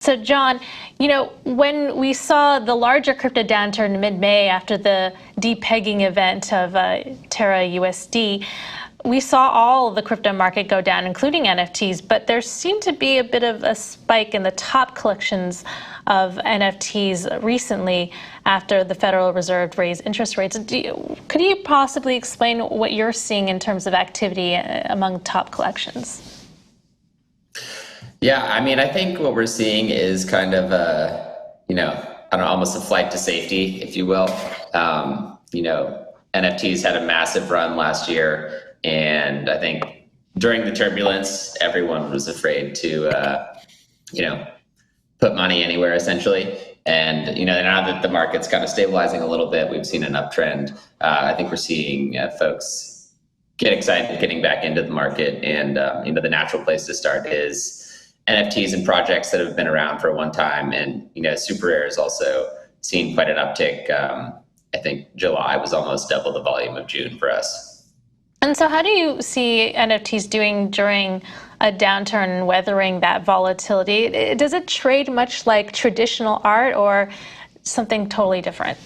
So John, when we saw the larger crypto downturn in mid-May after the depegging event of Terra USD, we saw all of the crypto market go down, including NFTs, but there seemed to be a bit of a spike in the top collections of NFTs recently after the Federal Reserve raised interest rates. Could you possibly explain what you're seeing in terms of activity among top collections? Yeah, I mean, I think what we're seeing is kind of almost a flight to safety, if you will. NFTs had a massive run last year, and I think during the turbulence, everyone was afraid to, put money anywhere, essentially. And, now that the market's kind of stabilizing a little bit, we've seen an uptrend. I think we're seeing folks get excited getting back into the market, and, the natural place to start is NFTs and projects that have been around for one time. And, SuperRare has also seen quite an uptick. I think July was almost double the volume of June for us. And so how do you see NFTs doing during a downturn and weathering that volatility? Does it trade much like traditional art or something totally different?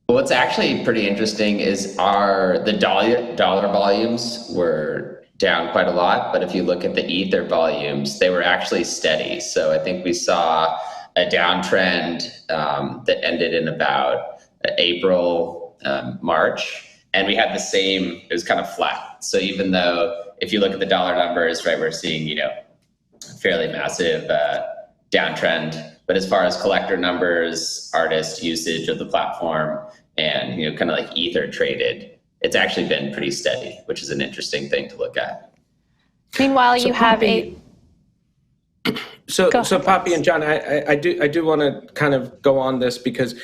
What's actually pretty interesting is the dollar volumes were down quite a lot, but if you look at the Ether volumes, they were actually steady. So I think we saw a downtrend that ended in about April, March, and we had the same, it was kind of flat. So even though if you look at the dollar numbers, right, we're seeing, fairly massive downtrend, but as far as collector numbers, artist usage of the platform, and, kind of like Ether traded, it's actually been pretty steady, which is an interesting thing to look at. Meanwhile, you have So Poppy and John, I do want to kind of go on this because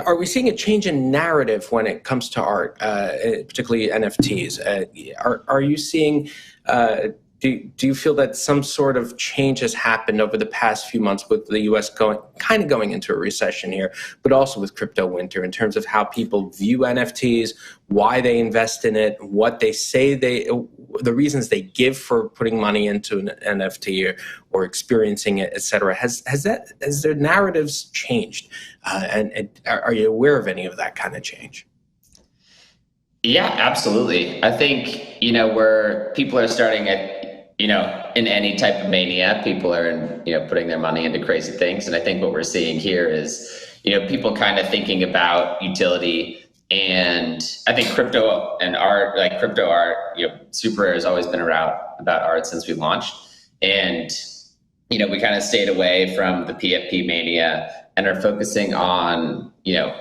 are we seeing a change in narrative when it comes to art, particularly NFTs? Are you seeing? Do you feel that some sort of change has happened over the past few months with the U.S. going into a recession here, but also with crypto winter in terms of how people view NFTs, why they invest in it, what they say the reasons they give for putting money into an NFT or experiencing it, et cetera. Has their narratives changed? And are you aware of any of that kind of change? Yeah, absolutely. I think, where people are starting at, in any type of mania, people are, putting their money into crazy things. And I think what we're seeing here is, people kind of thinking about utility. And I think crypto and art, like crypto art, SuperRare has always been around about art since we launched. And, we kind of stayed away from the PFP mania and are focusing on,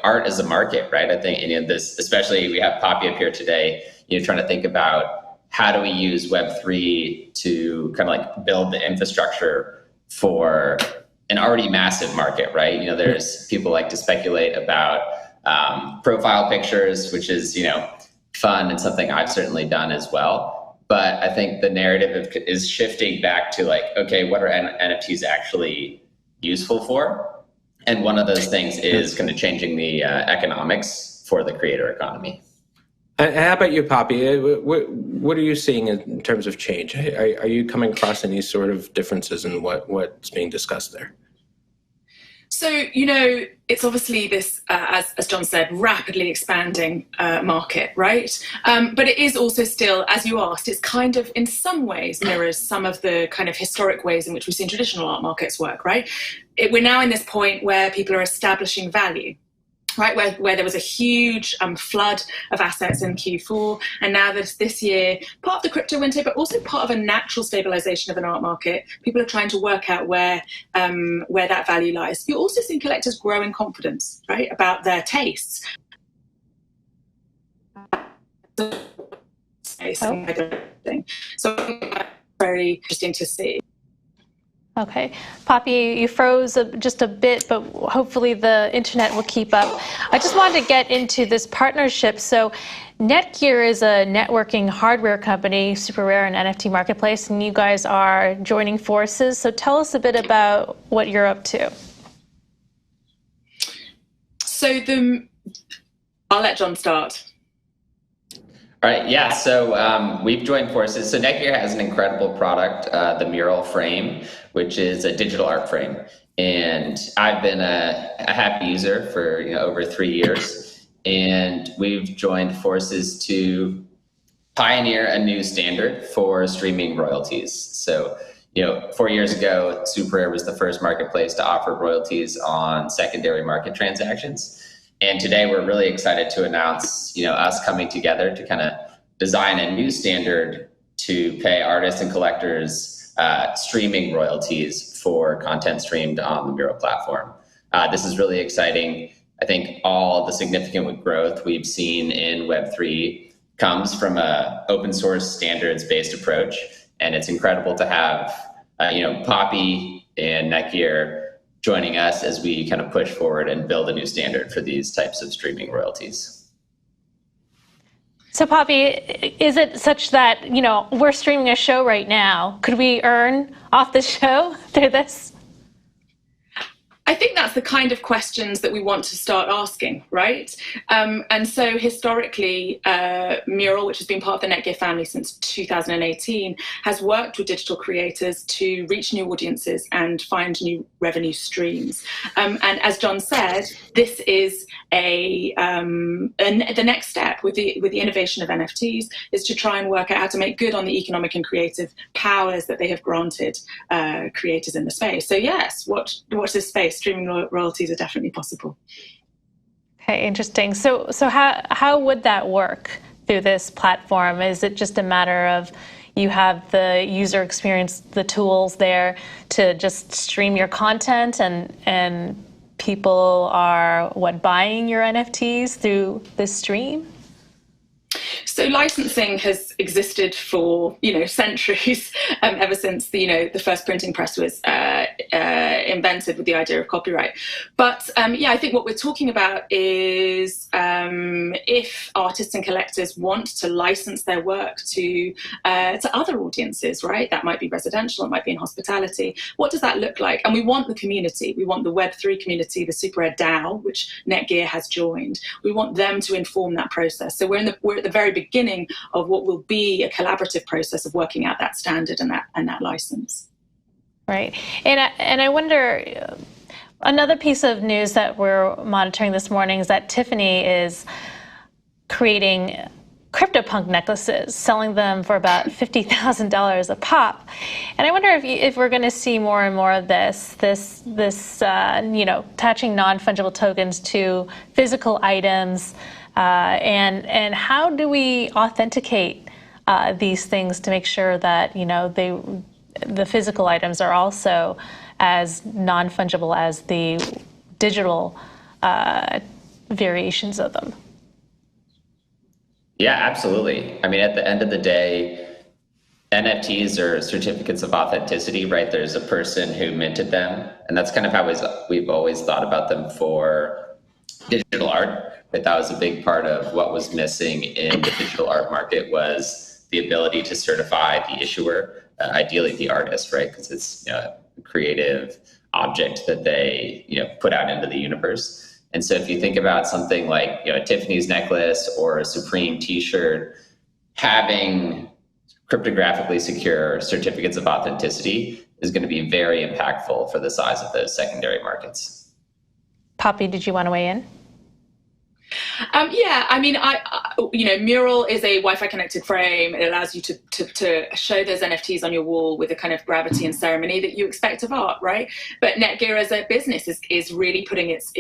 art as a market, right? I think, this, especially we have Poppy up here today, trying to think about how do we use Web3 to kind of like build the infrastructure for an already massive market, right? There's people like to speculate about profile pictures, which is, fun and something I've certainly done as well. But I think the narrative is shifting back to like, okay, what are NFTs actually useful for? And one of those things is kind of changing the economics for the creator economy. How about you, Poppy? What are you seeing in terms of change? Are you coming across any sort of differences in what's being discussed there? So, it's obviously this, as John said, rapidly expanding market, right? But it is also still, as you asked, it's kind of in some ways mirrors some of the kind of historic ways in which we've seen traditional art markets work, right? We're now in this point where people are establishing value. Right, where there was a huge flood of assets in Q4, and now this year, part of the crypto winter, but also part of a natural stabilization of an art market, people are trying to work out where that value lies. You're also seeing collectors grow in confidence, right, about their tastes. So very interesting to see. Okay. Poppy, you froze just a bit, but hopefully the internet will keep up. I just wanted to get into this partnership. So Netgear is a networking hardware company, SuperRare and NFT marketplace, and you guys are joining forces. So tell us a bit about what you're up to. So I'll let John start. All right, yeah, so we've joined forces. So Netgear has an incredible product, the Meural frame, which is a digital art frame. And I've been a happy user for over 3 years. And we've joined forces to pioneer a new standard for streaming royalties. So, 4 years ago, SuperRare was the first marketplace to offer royalties on secondary market transactions. And today we're really excited to announce, us coming together to kind of design a new standard to pay artists and collectors streaming royalties for content streamed on the Meural platform. This is really exciting. I think all the significant growth we've seen in Web3 comes from a open source standards-based approach. And it's incredible to have, Poppy and Netgear joining us as we kind of push forward and build a new standard for these types of streaming royalties. So Poppy, is it such that, we're streaming a show right now? Could we earn off the show through this? I think that's the kind of questions that we want to start asking, right? And so historically, Meural, which has been part of the Netgear family since 2018, has worked with digital creators to reach new audiences and find new revenue streams. And as John said, this is the next step with the innovation of NFTs is to try and work out how to make good on the economic and creative powers that they have granted creators in the space. So yes, watch this space. Streaming royalties are definitely possible. Okay, interesting. So how would that work through this platform? Is it just a matter of you have the user experience, the tools there to just stream your content, and people are buying your NFTs through this stream? So licensing has existed for centuries, ever since the first printing press was invented with the idea of copyright. But I think what we're talking about is if artists and collectors want to license their work to other audiences, right? That might be residential, it might be in hospitality. What does that look like? And we want the community. We want the Web3 community, the SuperRare DAO, which Netgear has joined. We want them to inform that process. So we're at the very beginning of what will be a collaborative process of working out that standard and that license. Right. And I wonder, another piece of news that we're monitoring this morning is that TIFFANY is creating CRYPTOPUNK necklaces, selling them for about $50,000 a pop. And I wonder if we're going to see more and more of this attaching non-fungible tokens to physical items. And how do we authenticate these things to make sure that the physical items are also as non-fungible as the digital variations of them? Yeah, absolutely. I mean, at the end of the day, NFTs are certificates of authenticity, right? There's a person who minted them, and that's kind of how we've always thought about them for digital art. But that was a big part of what was missing in the digital art market was the ability to certify the issuer, ideally the artist, right? Because it's a creative object that they put out into the universe. And so if you think about something like a Tiffany's necklace or a Supreme T-shirt, having cryptographically secure certificates of authenticity is going to be very impactful for the size of those secondary markets. Poppy, did you want to weigh in? Yeah, I mean, Meural is a Wi-Fi connected frame. It allows you to show those NFTs on your wall with the kind of gravity and ceremony that you expect of art, right? But Netgear as a business is really putting its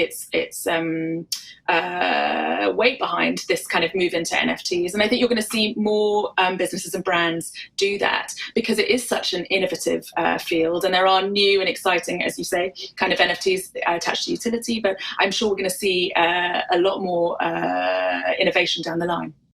weight behind this kind of move into NFTs. And I think you're going to see more businesses and brands do that because it is such an innovative field. And there are new and exciting, as you say, kind of NFTs attached to utility. But I'm sure we're going to see a lot more innovation down the line.